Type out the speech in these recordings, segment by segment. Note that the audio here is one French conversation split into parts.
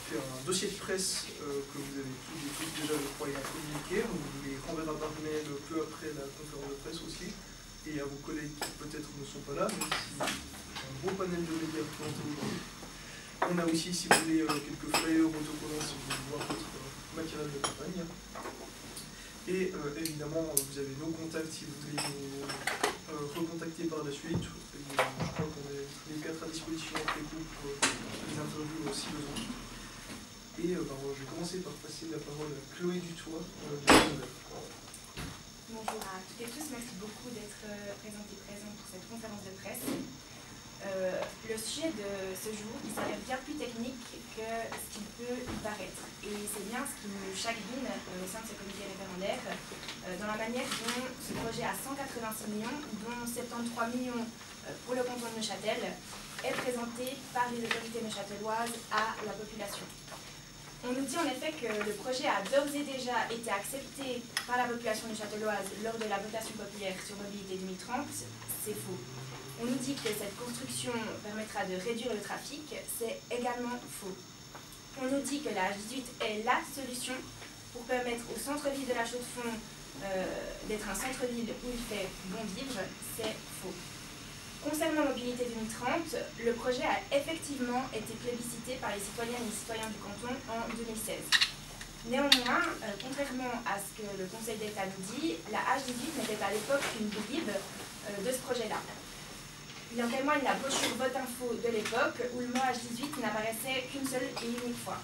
fait un dossier de presse que vous avez tous déjà, je crois, communiqué. On vous les renverra par mail peu après la conférence de presse aussi. Et à vos collègues qui peut-être ne sont pas là, mais si un gros panel de médias présenté aujourd'hui. On a aussi, si vous voulez, quelques flyers autocollants si vous voulez voir votre matériel de campagne. Et évidemment, vous avez nos contacts si vous voulez nous recontacter par la suite. Je crois qu'on est les 4 à disposition après coup pour les interviews si besoin. Et je vais commencer par passer la parole à Chloé Dutoit. Bonjour à toutes et tous, merci beaucoup d'être présente pour cette conférence de presse. Le sujet de ce jour, il s'avère bien plus technique que ce qu'il peut y paraître. Et c'est bien ce qui nous chagrine au sein de ce comité référendaire, dans la manière dont ce projet à 186 millions, dont 73 millions pour le canton de Neuchâtel, est présenté par les autorités neuchâteloises à la population. On nous dit en effet que le projet a d'ores et déjà été accepté par la population neuchâteloise lors de la votation populaire sur Mobilité 2030. C'est faux. On nous dit que cette construction permettra de réduire le trafic. C'est également faux. On nous dit que la H18 est la solution pour permettre au centre-ville de la Chaux-de-Fonds d'être un centre-ville où il fait bon vivre. C'est faux. Concernant Mobilité 2030, le projet a effectivement été plébiscité par les citoyennes et les citoyens du canton en 2016. Néanmoins, contrairement à ce que le Conseil d'État nous dit, la H18 n'était à l'époque qu'une bribe de ce projet-là. Il en témoigne la brochure Vote Info de l'époque, où le mot H18 n'apparaissait qu'une seule et unique fois.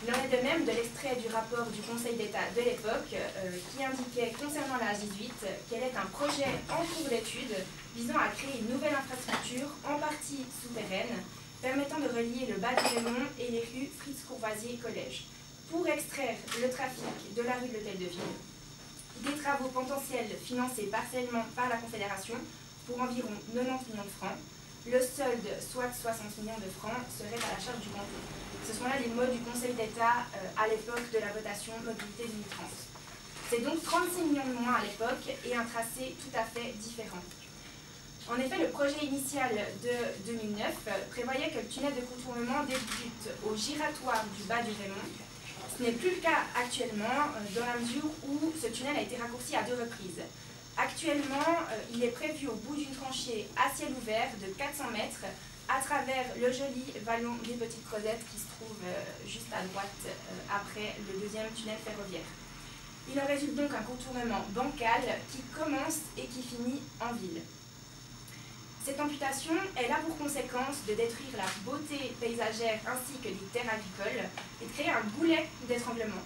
Il en est de même de l'extrait du rapport du Conseil d'État de l'époque qui indiquait concernant la H18 qu'elle est un projet en cours d'étude visant à créer une nouvelle infrastructure en partie souterraine permettant de relier le bas du Raymond et les rues Fritz-Courvoisier Collège pour extraire le trafic de la rue de l'Hôtel de Ville. Des travaux potentiels financés partiellement par la Confédération pour environ 90 millions de francs. Le solde, soit 60 millions de francs, serait à la charge du canton. Ce sont là les mots du Conseil d'État à l'époque de la votation Mobilité 2030. C'est donc 36 millions de moins à l'époque et un tracé tout à fait différent. En effet, le projet initial de 2009 prévoyait que le tunnel de contournement débute au giratoire du bas du Raymond. Ce n'est plus le cas actuellement, dans la mesure où ce tunnel a été raccourci à 2 reprises. Actuellement, il est prévu au bout d'une tranchée à ciel ouvert de 400 mètres à travers le joli vallon des Petites Creusettes qui se trouve juste à droite après le deuxième tunnel ferroviaire. Il en résulte donc un contournement bancal qui commence et qui finit en ville. Cette amputation est là pour conséquence de détruire la beauté paysagère ainsi que les terres agricoles et de créer un goulet d'étranglement,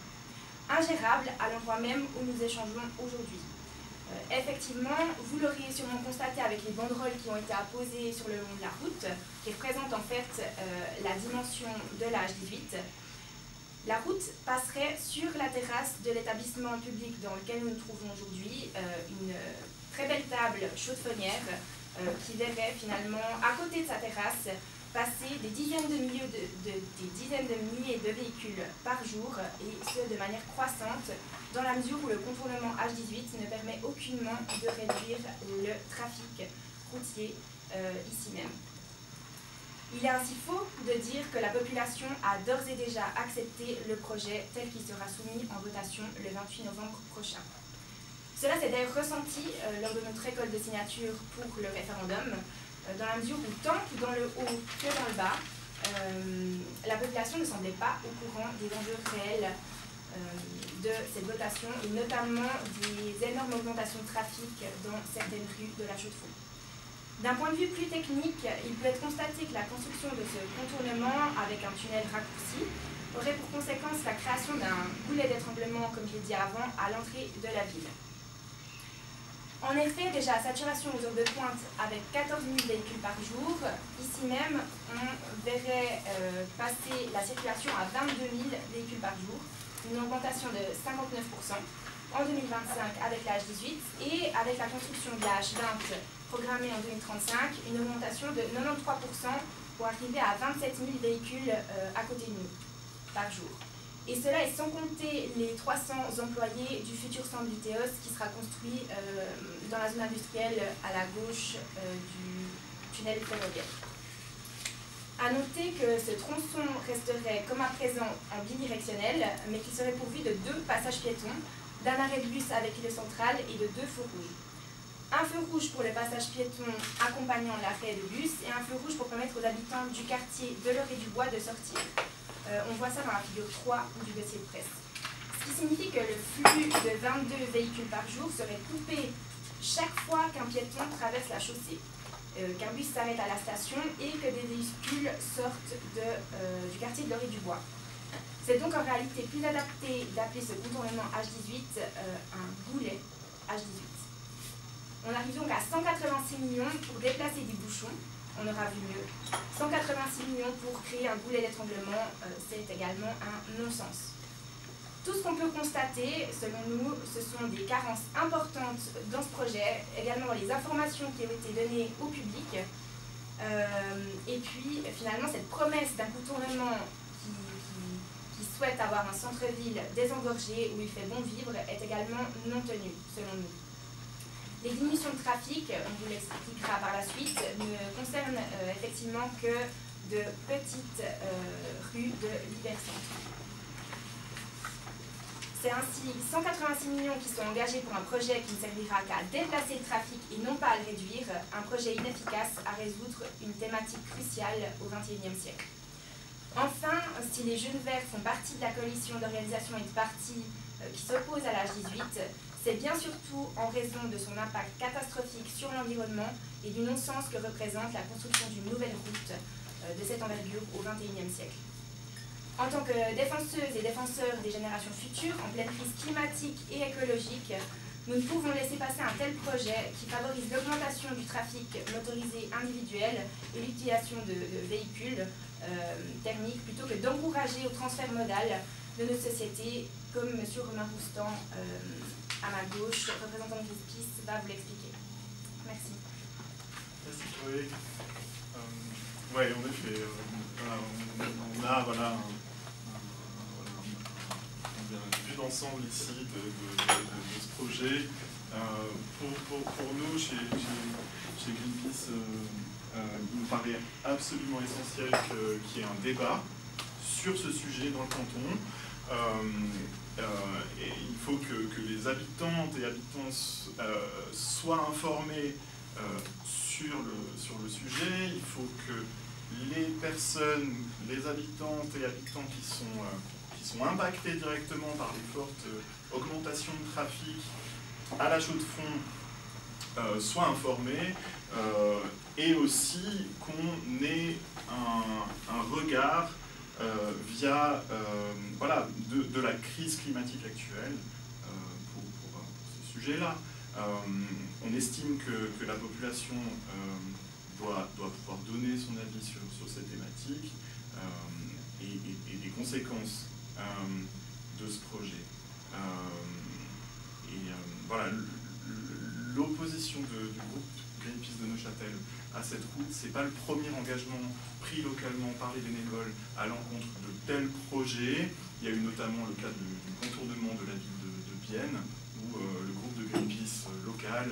ingérable à l'endroit même où nous échangeons aujourd'hui. Effectivement, vous l'auriez sûrement constaté avec les banderoles qui ont été apposées sur le long de la route, qui représentent en fait la dimension de la H18. La route passerait sur la terrasse de l'établissement public dans lequel nous nous trouvons aujourd'hui, une très belle table chaudefonnière qui verrait finalement à côté de sa terrasse passer des dizaines de milliers de véhicules par jour, et ce de manière croissante, dans la mesure où le contournement H18 ne permet aucunement de réduire le trafic routier ici même. Il est ainsi faux de dire que la population a d'ores et déjà accepté le projet tel qu'il sera soumis en votation le 28 novembre prochain. Cela s'est d'ailleurs ressenti lors de notre récolte de signatures pour le référendum, dans la mesure où tant dans le haut que dans le bas, la population ne semblait pas au courant des enjeux réels de cette votation, et notamment des énormes augmentations de trafic dans certaines rues de la Chaux-de-Fonds. D'un point de vue plus technique, il peut être constaté que la construction de ce contournement avec un tunnel raccourci aurait pour conséquence la création d'un goulet d'étranglement, comme je l'ai dit avant, à l'entrée de la ville. En effet, déjà, saturation aux heures de pointe avec 14 000 véhicules par jour. Ici même, on verrait passer la circulation à 22 000 véhicules par jour, une augmentation de 59% en 2025 avec la H18 et avec la construction de la H20 programmée en 2035, une augmentation de 93% pour arriver à 27 000 véhicules à côté de nous par jour. Et cela est sans compter les 300 employés du futur centre du Théos qui sera construit dans la zone industrielle à la gauche du tunnel ferroviaire. À noter que ce tronçon resterait comme à présent en bidirectionnel, mais qu'il serait pourvu de 2 passages piétons, d'un arrêt de bus avec île centrale et de 2 feux rouges. Un feu rouge pour le passage piéton accompagnant l'arrêt de bus et un feu rouge pour permettre aux habitants du quartier de Lorée-du-Bois de sortir. On voit ça dans la figure 3 du dossier de presse. Ce qui signifie que le flux de 22 véhicules par jour serait coupé chaque fois qu'un piéton traverse la chaussée, qu'un bus s'arrête à la station et que des véhicules sortent du quartier de Lorée-du-Bois. C'est donc en réalité plus adapté d'appeler ce contournement H18 un goulet H18. On arrive donc à 186 millions pour déplacer des bouchons, on aura vu mieux. 186 millions pour créer un goulet d'étranglement, c'est également un non-sens. Tout ce qu'on peut constater, selon nous, ce sont des carences importantes dans ce projet, également dans les informations qui ont été données au public. Et puis, finalement, cette promesse d'un contournement qui souhaite avoir un centre-ville désengorgé où il fait bon vivre est également non tenue, selon nous. Les diminutions de trafic, on vous l'expliquera par la suite, ne concernent effectivement que de petites rues de l'hypercentre. C'est ainsi 186 millions qui sont engagés pour un projet qui ne servira qu'à déplacer le trafic et non pas à le réduire, un projet inefficace à résoudre une thématique cruciale au XXIe siècle. Enfin, si les Jeunes Verts font partie de la coalition d'organisation et de partis qui s'opposent à l'âge 18, c'est bien surtout en raison de son impact catastrophique sur l'environnement et du non-sens que représente la construction d'une nouvelle route de cette envergure au XXIe siècle. En tant que défenseuses et défenseurs des générations futures, en pleine crise climatique et écologique, nous ne pouvons laisser passer un tel projet qui favorise l'augmentation du trafic motorisé individuel et l'utilisation de véhicules thermiques plutôt que d'encourager au transfert modal de nos sociétés, comme M. Romain Roustan, à ma gauche, représentant de Greenpeace, va vous l'expliquer. Merci. Merci Chloé. Oui, en effet, on a une vue d'ensemble ici de ce projet. Pour nous, chez Greenpeace, il nous paraît absolument essentiel qu'il y ait un débat sur ce sujet dans le canton. Et il faut que les habitantes et habitants soient informés sur le sujet. Il faut que les personnes, les habitantes et habitants qui sont impactés directement par les fortes augmentations de trafic à la chaux de fond soient informés, et aussi qu'on ait un regard via de la crise climatique actuelle pour ce sujet-là. On estime que la population doit pouvoir donner son avis sur cette thématique et des conséquences de ce projet. L'opposition du groupe Greenpeace de Neuchâtel à cette route, ce n'est pas le premier engagement pris localement par les bénévoles à l'encontre de tels projets. Il y a eu notamment le cas du contournement de la ville de Bienne, où le groupe de Greenpeace local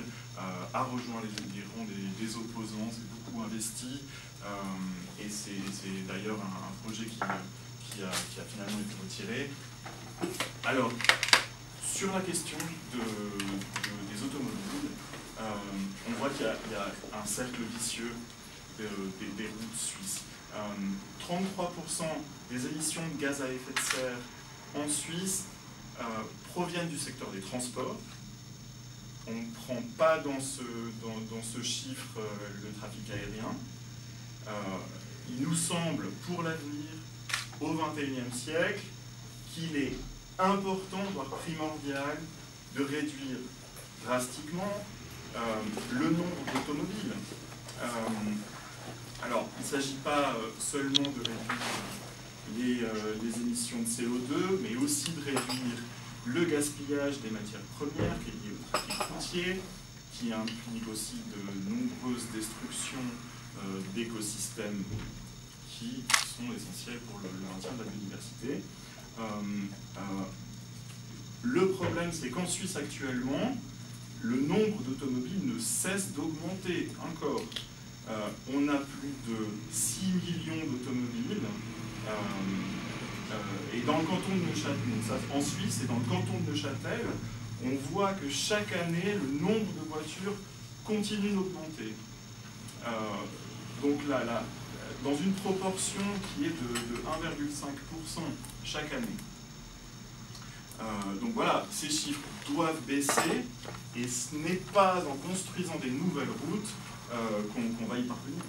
a rejoint les rangs des opposants, s'est beaucoup investi, et c'est d'ailleurs un projet qui a finalement été retiré. Alors, sur la question des automobiles, on voit qu'il y a un cercle vicieux des routes suisses. 33% des émissions de gaz à effet de serre en Suisse proviennent du secteur des transports. On ne prend pas dans ce chiffre le trafic aérien. Il nous semble, pour l'avenir, au XXIe siècle, qu'il est important, voire primordial, de réduire drastiquement le nombre d'automobiles. Alors, il ne s'agit pas seulement de réduire les émissions de CO2, mais aussi de réduire le gaspillage des matières premières qui est lié au trafic routier, qui implique aussi de nombreuses destructions d'écosystèmes qui sont essentiels pour le maintien de la biodiversité. Le problème, c'est qu'en Suisse actuellement, le nombre d'automobiles ne cesse d'augmenter encore. on a plus de 6 millions d'automobiles. Et dans le canton de Neuchâtel, en Suisse et dans le canton de Neuchâtel, on voit que chaque année, le nombre de voitures continue d'augmenter. Donc là, dans une proportion qui est de 1,5% chaque année. Donc voilà, ces chiffres doivent baisser, et ce n'est pas en construisant des nouvelles routes qu'on va y parvenir.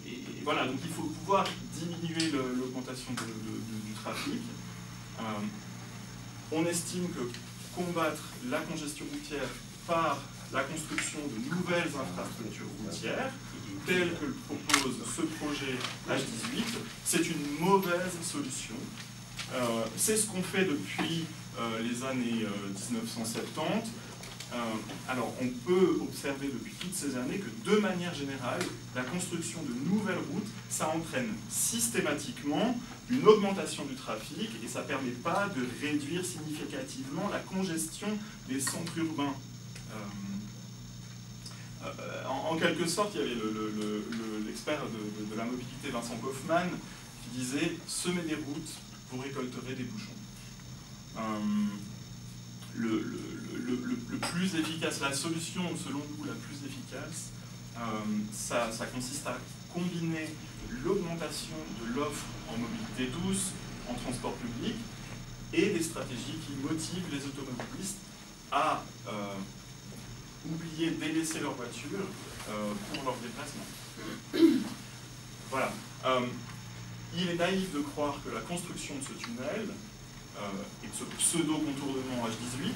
Et voilà, donc il faut pouvoir diminuer l'augmentation du trafic. On estime que combattre la congestion routière par la construction de nouvelles infrastructures routières, telles que le propose ce projet H18, c'est une mauvaise solution. C'est ce qu'on fait depuis les années 1970. Alors, on peut observer depuis toutes ces années que, de manière générale, la construction de nouvelles routes, ça entraîne systématiquement une augmentation du trafic, et ça ne permet pas de réduire significativement la congestion des centres urbains. En quelque sorte, il y avait l'expert de la mobilité, Vincent Kaufmann, qui disait « Semez des routes, vous récolterez des bouchons ». Le plus efficace, la solution selon nous la plus efficace, ça consiste à combiner l'augmentation de l'offre en mobilité douce, en transport public, et des stratégies qui motivent les automobilistes à oublier, délaisser leur voiture pour leur déplacement. Voilà. Il est naïf de croire que la construction de ce tunnel et de ce pseudo-contournement H18,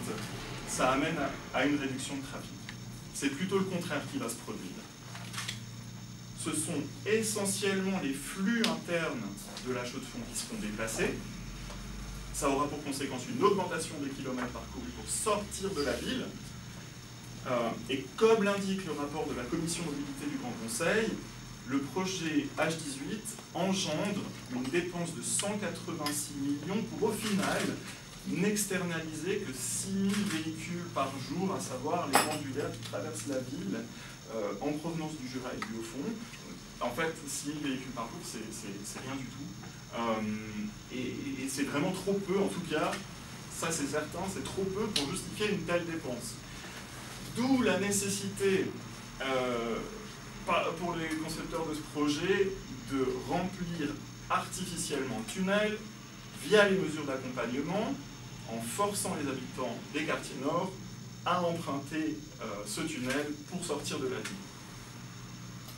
ça amène à une réduction de trafic. C'est plutôt le contraire qui va se produire. Ce sont essentiellement les flux internes de la chaux de fonds qui seront déplacés. Ça aura pour conséquence une augmentation des kilomètres parcourus pour sortir de la ville. Et comme l'indique le rapport de la Commission mobilité du Grand Conseil, le projet H18 engendre une dépense de 186 millions pour au final n'externaliser que 6 000 véhicules par jour, à savoir les pendulaires qui traversent la ville en provenance du Jura et du Haut-Fond. En fait, 6 000 véhicules par jour, c'est rien du tout. Et c'est vraiment trop peu, en tout cas, ça c'est certain, c'est trop peu pour justifier une telle dépense. D'où la nécessité pour les concepteurs de ce projet de remplir artificiellement le tunnel via les mesures d'accompagnement, en forçant les habitants des quartiers nord à emprunter ce tunnel pour sortir de la ville.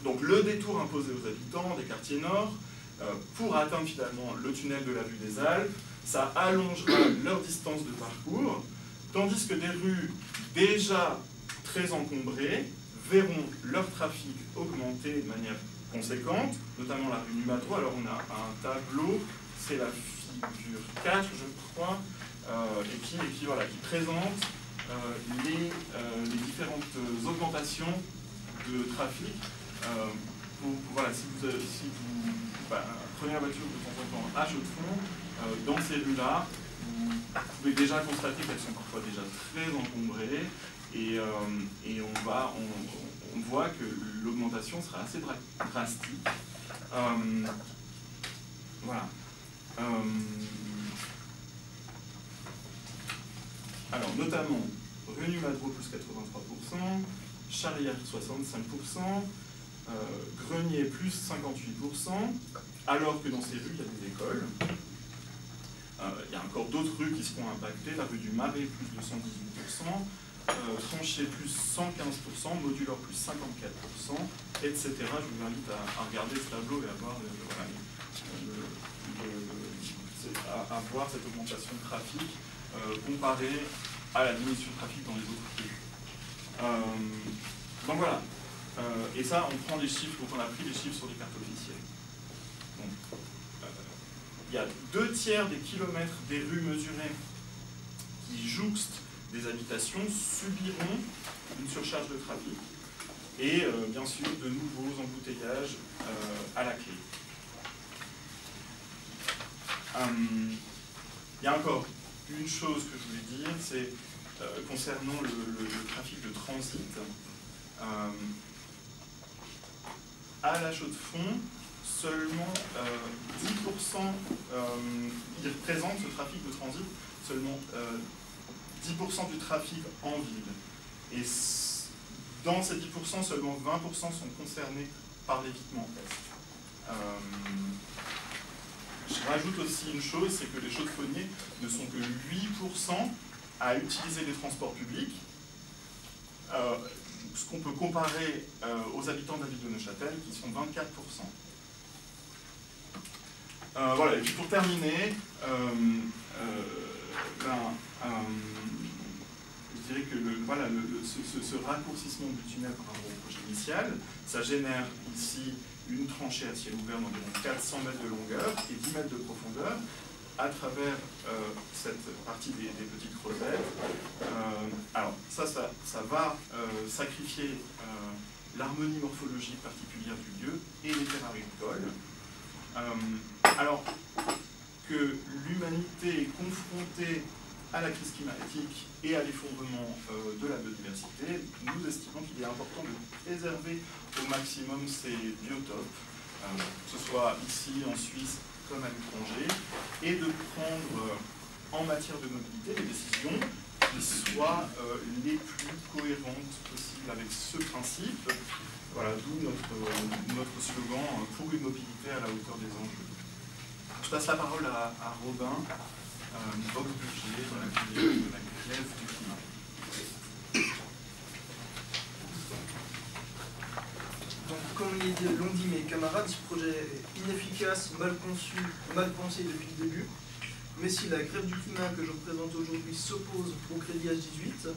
Donc le détour imposé aux habitants des quartiers nord pour atteindre finalement le tunnel de la vue des Alpes, ça allongera leur distance de parcours, tandis que des rues déjà très encombrées verront leur trafic augmenter de manière conséquente, notamment la rue Numatro. Alors on a un tableau, c'est la figure 4 je crois, et qui présente les différentes augmentations de trafic. Voilà, si vous prenez la voiture de temps en temps à chaux de fond, dans ces rues-là, vous pouvez déjà constater qu'elles sont parfois déjà très encombrées, et on voit que l'augmentation sera assez drastique. Voilà. Alors, notamment, rue Numatro plus 83%, Charrière 65%, Grenier plus 58%, alors que dans ces rues, il y a des écoles. Il y a encore d'autres rues qui seront impactées, la rue du Marais plus 218%, Tranché plus 115%, Moduleur plus 54%, etc. Je vous invite à regarder ce tableau et à voir cette augmentation de trafic comparée à la diminution de trafic dans les autres rues. Donc voilà. Et ça, on prend des chiffres, donc on a pris des chiffres sur les cartes officielles. Donc, il y a 2/3 des kilomètres des rues mesurées qui jouxtent des habitations subiront une surcharge de trafic et bien sûr de nouveaux embouteillages à la clé. Il y a encore une chose que je voulais dire, c'est concernant le trafic de transit, à La Chaux-de-Fonds, seulement 10%, il représente ce trafic de transit, seulement 10% du trafic en ville. Et dans ces 10%, seulement 20% sont concernés par l'évitement Est. Je rajoute aussi une chose, c'est que les chaux-de-fonniers ne sont que 8% à utiliser les transports publics, ce qu'on peut comparer aux habitants de la ville de Neuchâtel, qui sont 24%. Voilà, et puis pour terminer, je dirais que ce raccourcissement du tunnel par rapport au projet initial, ça génère ici une tranchée à ciel ouvert d'environ 400 mètres de longueur et 10 mètres de profondeur à travers cette partie des petites creusettes. Alors ça va sacrifier l'harmonie morphologique particulière du lieu et les terres agricoles. Alors que l'humanité est confrontée à la crise climatique et à l'effondrement de la biodiversité, nous estimons qu'il est important de préserver au maximum ces biotopes, que ce soit ici en Suisse comme à l'étranger, et de prendre en matière de mobilité des décisions qui soient les plus cohérentes possibles avec ce principe. Voilà, d'où notre slogan pour une mobilité à la hauteur des enjeux. Je passe la parole à Robin Bock-Bugier dans la filière de la grève du climat. Donc, comme l'ont dit mes camarades, ce projet est inefficace, mal conçu, mal pensé depuis le début. Mais si la grève du climat que je représente aujourd'hui s'oppose au crédit H18,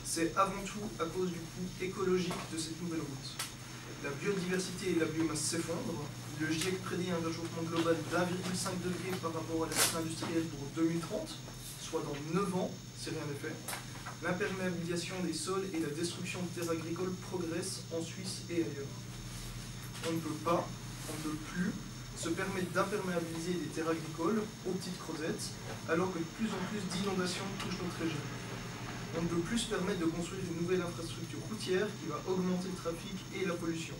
c'est avant tout à cause du coût écologique de cette nouvelle route. La biodiversité et la biomasse s'effondrent. Le GIEC prédit un réchauffement global d'1,5 degré par rapport à l'ère industrielle pour 2030, soit dans 9 ans, si rien n'est fait. L'imperméabilisation des sols et la destruction de terres agricoles progressent en Suisse et ailleurs. On ne peut pas, on ne peut plus se permettre d'imperméabiliser des terres agricoles aux petites creusettes, alors que de plus en plus d'inondations touchent notre région. On ne peut plus se permettre de construire une nouvelle infrastructure routière qui va augmenter le trafic et la pollution.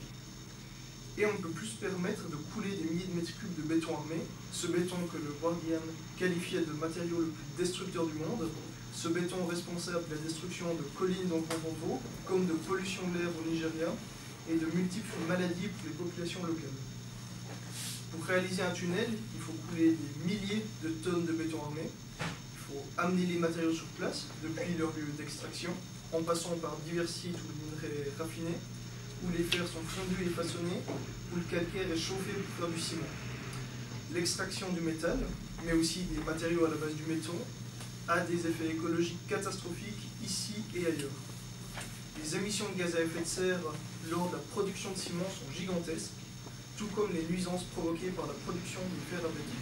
Et on ne peut plus se permettre de couler des milliers de mètres cubes de béton armé, ce béton que le Guardian qualifiait de matériau le plus destructeur du monde, ce béton responsable de la destruction de collines dans le canton de Vaud, comme de pollution de l'air au Nigeria, et de multiples maladies pour les populations locales. Pour réaliser un tunnel, il faut couler des milliers de tonnes de béton armé, il faut amener les matériaux sur place, depuis leur lieu d'extraction, en passant par divers sites où les minerais raffinés, où les fers sont fondus et façonnés, où le calcaire est chauffé pour faire du ciment. L'extraction du métal, mais aussi des matériaux à la base du béton, a des effets écologiques catastrophiques ici et ailleurs. Les émissions de gaz à effet de serre lors de la production de ciment sont gigantesques, tout comme les nuisances provoquées par la production du fer à béton.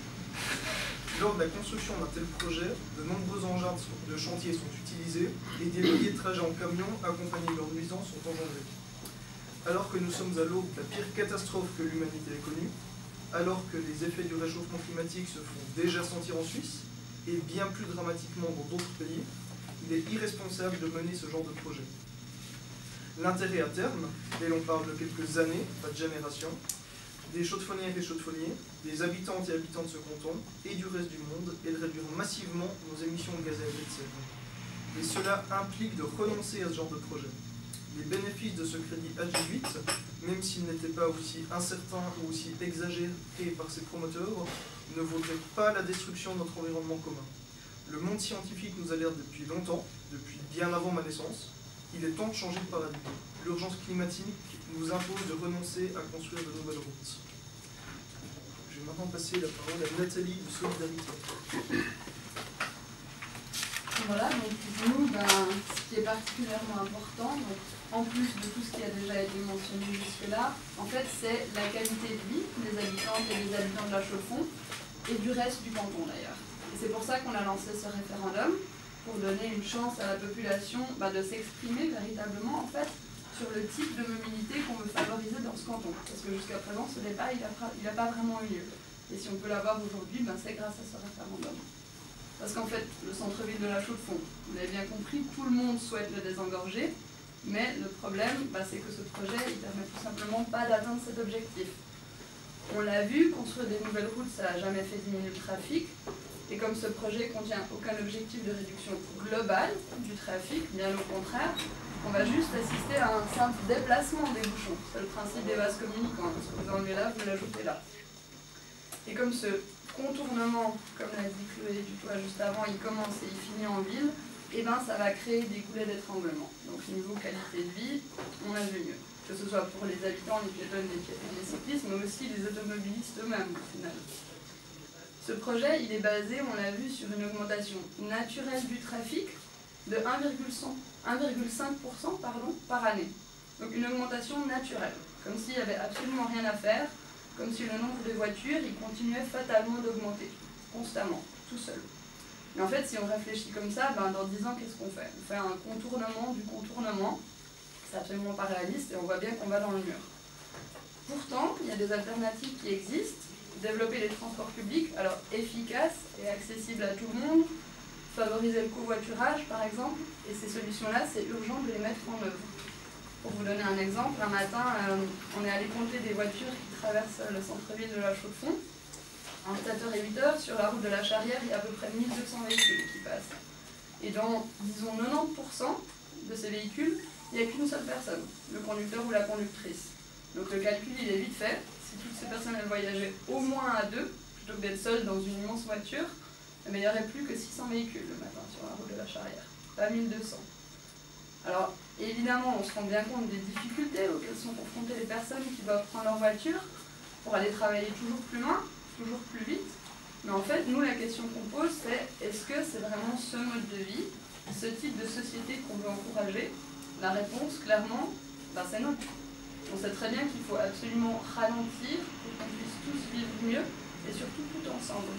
Lors de la construction d'un tel projet, de nombreux engins de chantier sont utilisés et des milliers de trajets en camion accompagnés de leurs nuisances sont engendrés. Alors que nous sommes à l'aube de la pire catastrophe que l'humanité ait connue, alors que les effets du réchauffement climatique se font déjà sentir en Suisse, et bien plus dramatiquement dans d'autres pays, il est irresponsable de mener ce genre de projet. L'intérêt à terme, et l'on parle de quelques années, pas de générations, des chaux-de-fonnières et chaux-de-fonniers, des habitantes et habitants de ce canton, et du reste du monde, est de réduire massivement nos émissions de gaz à effet de serre. Et cela implique de renoncer à ce genre de projet. Les bénéfices de ce crédit H18, même s'ils n'étaient pas aussi incertains ou aussi exagérés par ses promoteurs, ne vaudraient pas la destruction de notre environnement commun. Le monde scientifique nous alerte depuis longtemps, depuis bien avant ma naissance. Il est temps de changer de paradigme. L'urgence climatique nous impose de renoncer à construire de nouvelles routes. Je vais maintenant passer la parole à Nathalie de Solidarité. Voilà, donc pour nous, ce qui est particulièrement important, donc, en plus de tout ce qui a déjà été mentionné jusque-là, en fait, c'est la qualité de vie des habitantes et des habitants de la Chaux-de-Fonds et du reste du canton d'ailleurs. Et c'est pour ça qu'on a lancé ce référendum, pour donner une chance à la population de s'exprimer véritablement en fait sur le type de mobilité qu'on veut favoriser dans ce canton. Parce que jusqu'à présent, ce débat, il n'a pas vraiment eu lieu. Et si on peut l'avoir aujourd'hui, c'est grâce à ce référendum. Parce qu'en fait, le centre-ville de La Chaux-de-Fonds, vous l'avez bien compris, tout le monde souhaite le désengorger, mais le problème, c'est que ce projet ne permet tout simplement pas d'atteindre cet objectif. On l'a vu, construire des nouvelles routes, ça n'a jamais fait diminuer le trafic, et comme ce projet ne contient aucun objectif de réduction globale du trafic, bien au contraire, on va juste assister à un simple déplacement des bouchons. C'est le principe des vases communicants. Ce que vous enlevez là, vous l'ajoutez là. Et comme ce contournement, comme l'a dit Chloé Dutoit juste avant, il commence et il finit en ville, et ça va créer des goulets d'étranglement. Donc niveau qualité de vie, on a vu mieux. Que ce soit pour les habitants, les piétonnes, les cyclistes, mais aussi les automobilistes eux-mêmes au final. Ce projet, il est basé, on l'a vu, sur une augmentation naturelle du trafic de 1,5% par année. Donc une augmentation naturelle, comme s'il n'y avait absolument rien à faire, comme si le nombre de voitures, il continuait fatalement d'augmenter, constamment, tout seul. Mais en fait, si on réfléchit comme ça, dans 10 ans, qu'est-ce qu'on fait? On fait un contournement du contournement, c'est absolument pas réaliste et on voit bien qu'on va dans le mur. Pourtant, il y a des alternatives qui existent. Développer les transports publics, alors efficaces et accessibles à tout le monde, favoriser le covoiturage par exemple, et ces solutions-là, c'est urgent de les mettre en œuvre. Pour vous donner un exemple, un matin, on est allé compter des voitures qui traversent le centre-ville de La Chaux-de-Fonds. En 7h et 8h, sur la route de la Charrière, il y a à peu près 1200 véhicules qui passent. Et dans, disons, 90% de ces véhicules, il n'y a qu'une seule personne, le conducteur ou la conductrice. Donc le calcul, il est vite fait. Si toutes ces personnes elles voyageaient au moins à deux, plutôt que d'être seules dans une immense voiture, il n'y aurait plus que 600 véhicules le matin sur la route de la Charrière, pas 1200. Alors évidemment, on se rend bien compte des difficultés auxquelles sont confrontées les personnes qui doivent prendre leur voiture pour aller travailler toujours plus loin, toujours plus vite. Mais en fait, nous, la question qu'on pose, c'est est-ce que c'est vraiment ce mode de vie, ce type de société qu'on veut encourager? La réponse, clairement, c'est non. On sait très bien qu'il faut absolument ralentir pour qu'on puisse tous vivre mieux et surtout tout ensemble.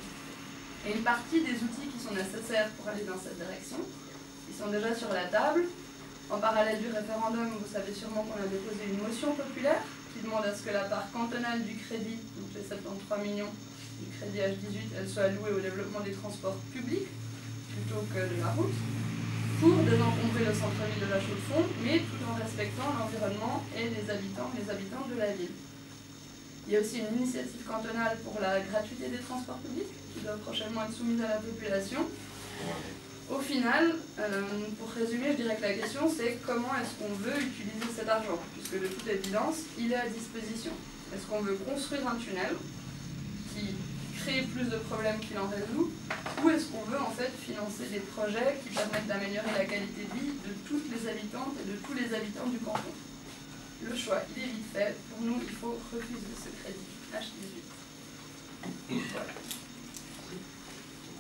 Et une partie des outils qui sont nécessaires pour aller dans cette direction, ils sont déjà sur la table. En parallèle du référendum, vous savez sûrement qu'on a déposé une motion populaire qui demande à ce que la part cantonale du crédit, donc les 73 millions du crédit H18, elle soit allouée au développement des transports publics plutôt que de la route, pour désencombrer le centre-ville de La Chaux-de-Fonds, mais tout en respectant l'environnement et les habitants de la ville. Il y a aussi une initiative cantonale pour la gratuité des transports publics, qui doit prochainement être soumise à la population. Au final, pour résumer, je dirais que la question c'est comment est-ce qu'on veut utiliser cet argent, puisque de toute évidence, il est à disposition. Est-ce qu'on veut construire un tunnel qui crée plus de problèmes qu'il en résout, ou est-ce qu'on veut en fait financer des projets qui permettent d'améliorer la qualité de vie de toutes les habitantes et de tous les habitants du canton? Le choix, il est vite fait. Pour nous, il faut refuser ce crédit H18. Voilà.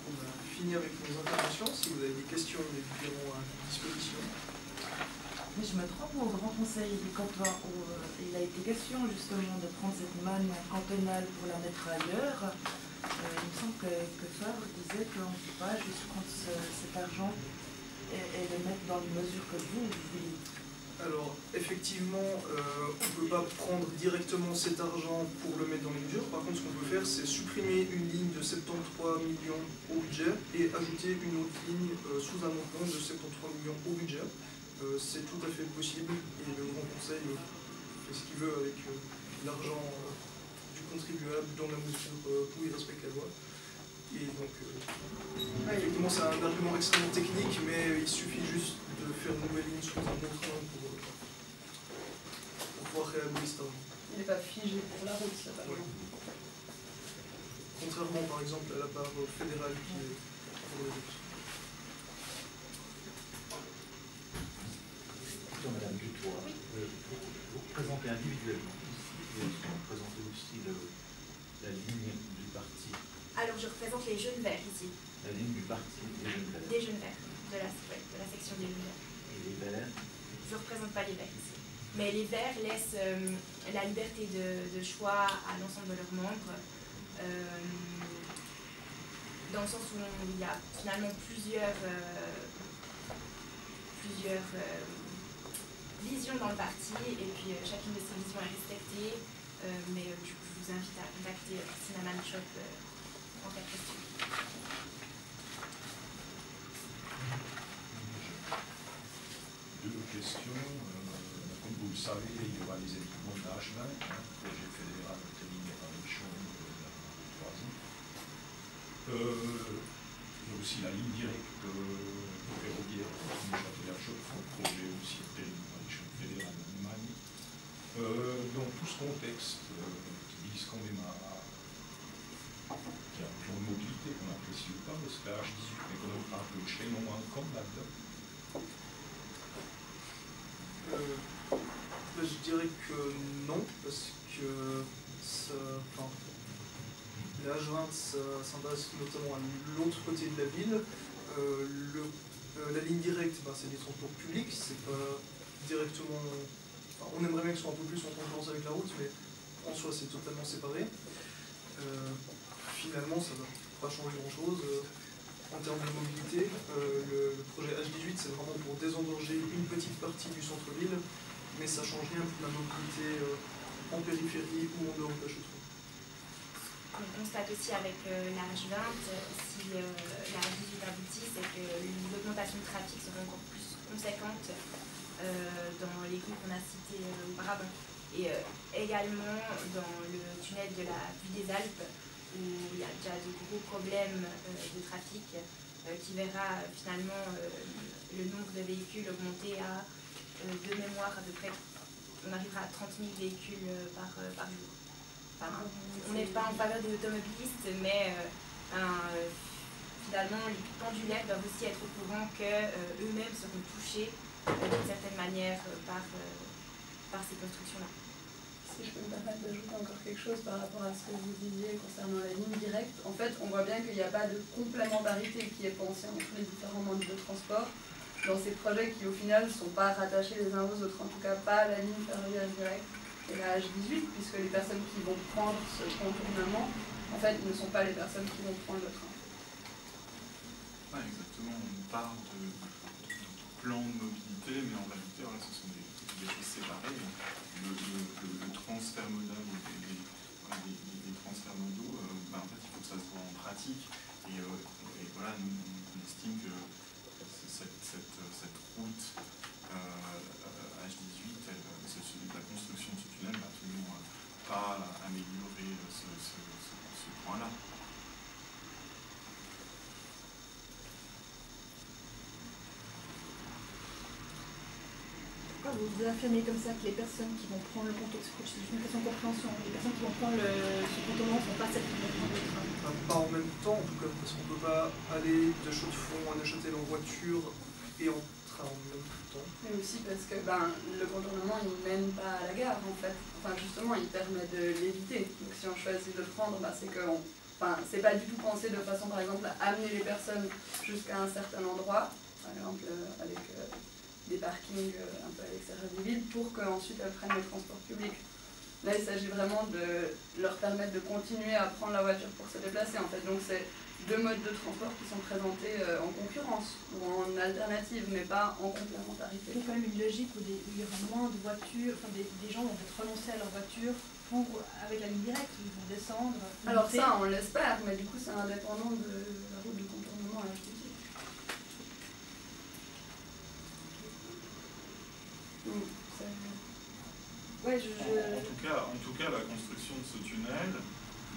On a fini avec nos interventions. Si vous avez des questions, nous les verrons à disposition. Mais je me trompe au Grand Conseil du canton où il a été question justement de prendre cette manne cantonale pour la mettre ailleurs. Il me semble que Favre disait qu'on ne peut pas juste prendre cet argent et le mettre dans les mesures que vous voulez. Alors, effectivement, on ne peut pas prendre directement cet argent pour le mettre dans les mesures. Par contre, ce qu'on peut faire, c'est supprimer une ligne de 73 millions au budget et ajouter une autre ligne sous un montant de 73 millions au budget. C'est tout à fait possible et le Grand Conseil fait ce qu'il veut avec l'argent du contribuable dans la mesure où il respecte la loi. Et donc, effectivement, c'est un argument extrêmement technique, mais il suffit juste de faire une nouvelle ligne sous un autre nom pour pouvoir réallouer cet argent. Il n'est pas figé pour la route, cet argent. Contrairement, par exemple, à la part fédérale qui est pour les routes. Madame Dutoit, vous représentez individuellement ici, et vous représentez aussi la ligne du parti. Alors je représente les jeunes verts ici. La ligne du parti des jeunes verts. Des jeunes verts, de la section des jeunes verts. Et les verts? Je ne représente pas les verts ici. Mais les verts laissent la liberté de choix à l'ensemble de leurs membres. Dans le sens où il y a finalement plusieurs visions dans le parti, et puis chacune de ces visions est respectée, mais je vous invite à contacter Christina Manchop en cas de question. Deux questions. Comme vous le savez, il y aura les équipements de l'H20, projet fédéral terminé par les Chaumes dans 3 ans. Il y a aussi la ligne directe ferroviaire Neuchâtel-Chaux-de-Fonds, projet aussi terminé par les Chaumes fédérales en Allemagne. Dans tout ce contexte qui vise quand même qu'il y a un plan de mobilité qu'on apprécie ou pas, est-ce que la H18 m'économera un peu de chaînon en com là-dedans? Je dirais que non, parce que la H20 s'intéresse notamment à l'autre côté de la ville. La ligne directe, c'est des transports publics, c'est pas directement. On aimerait bien que ce soit un peu plus en concurrence avec la route, mais en soi c'est totalement séparé. Finalement, ça ne va pas changer grand-chose. En termes de mobilité, le projet H18, c'est vraiment pour désengorger une petite partie du centre-ville, mais ça ne change rien pour la mobilité en périphérie ou en dehors de la Chaux-de-Fonds. On constate aussi avec la H20, si la H18 aboutit, c'est que l'augmentation de trafic sera encore plus conséquente dans les rues qu'on a citées auparavant. Et également dans le tunnel de la Vue des Alpes, où il y a déjà de gros problèmes de trafic, qui verra finalement le nombre de véhicules augmenter à, de mémoire à peu près, on arrivera à 30 000 véhicules par jour. Enfin, on n'est pas en faveur des automobilistes, mais finalement les pendulaires doivent aussi être au courant qu'eux-mêmes seront touchés d'une certaine manière par ces constructions-là. Si je peux me permettre d'ajouter encore quelque chose par rapport à ce que vous disiez concernant la ligne directe, en fait, on voit bien qu'il n'y a pas de complémentarité qui est pensée entre les différents modes de transport dans ces projets qui, au final, ne sont pas rattachés les uns aux autres, en tout cas pas à la ligne ferroviaire directe et la H18, puisque les personnes qui vont prendre ce contournement, en fait, ne sont pas les personnes qui vont prendre le train. Ouais, exactement, on parle de plan de mobilité, mais en réalité, voilà, ce sont des choses séparées. Le transfert modal ou les transferts modaux, en fait, il faut que ça se voit en pratique. Et voilà, nous, on estime que cette route H18, la construction de ce tunnel va absolument pas améliorer ce point-là. Vous affirmez comme ça que les personnes qui vont prendre le contournement, c'est une question de compréhension, les personnes qui vont prendre ce contournement ne sont pas celles qui vont prendre le train. Pas en même temps, en tout cas, parce qu'on ne peut pas aller de Chaux-de-Fonds à Neuchâtel en voiture et en train en même temps. Mais aussi parce que le contournement, il ne mène pas à la gare, en fait. Enfin, justement, il permet de l'éviter. Donc si on choisit de le prendre, c'est que c'est pas du tout pensé de façon, par exemple, à amener les personnes jusqu'à un certain endroit, par exemple, avec des parkings un peu à l'extérieur des villes pour qu'ensuite elles prennent le transport public. Là, il s'agit vraiment de leur permettre de continuer à prendre la voiture pour se déplacer, en fait. Donc, c'est deux modes de transport qui sont présentés en concurrence ou en alternative, mais pas en complémentarité. Il y a quand même une logique où il y aura moins de voitures, enfin des gens vont peut-être renoncer à leur voiture avec la ligne directe, ils vont descendre. Alors ça, on l'espère, mais du coup, c'est indépendant de la route de contournement à la H18. Ouais, en tout cas, la construction de ce tunnel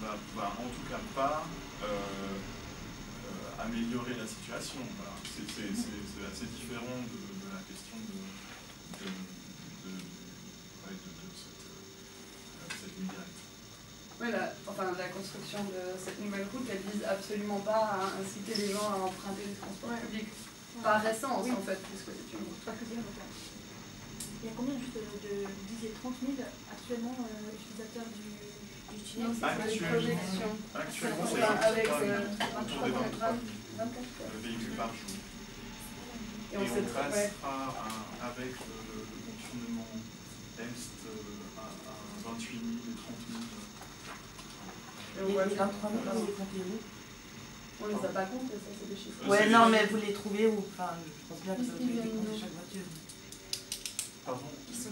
va en tout cas pas améliorer la situation. Voilà. C'est assez différent de la question de cette ligne directe. Oui, la construction de cette nouvelle route, elle vise absolument pas à inciter les gens à emprunter les transports publics. Par essence, en fait, puisque c'est une route. Il y a combien juste vous disiez 30 000 actuellement utilisateurs du tunnel? Actuellement, c'est avec autour des 23 véhicules par jour. Et on passera avec le contournement est à 28 000 et 30 000. Et les 23 000, vous les comptez où? On ne les a pas comptés, ça c'est des chiffres. Ouais, non, mais vous les trouvez où? Enfin, je pense bien que ça doit être compté chaque voiture. Pardon? Ils sont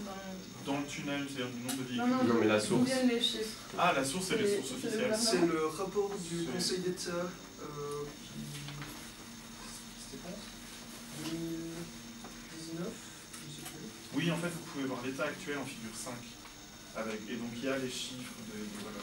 dans le tunnel, c'est-à-dire du nombre de véhicules. Non, mais la source. D'où viennent les chiffres? Ah, la source, c'est les sources officielles. C'est le rapport du Conseil d'État qui... C'était quand? Oui, en fait, vous pouvez voir l'état actuel en figure 5. Et donc, il y a les chiffres de voilà.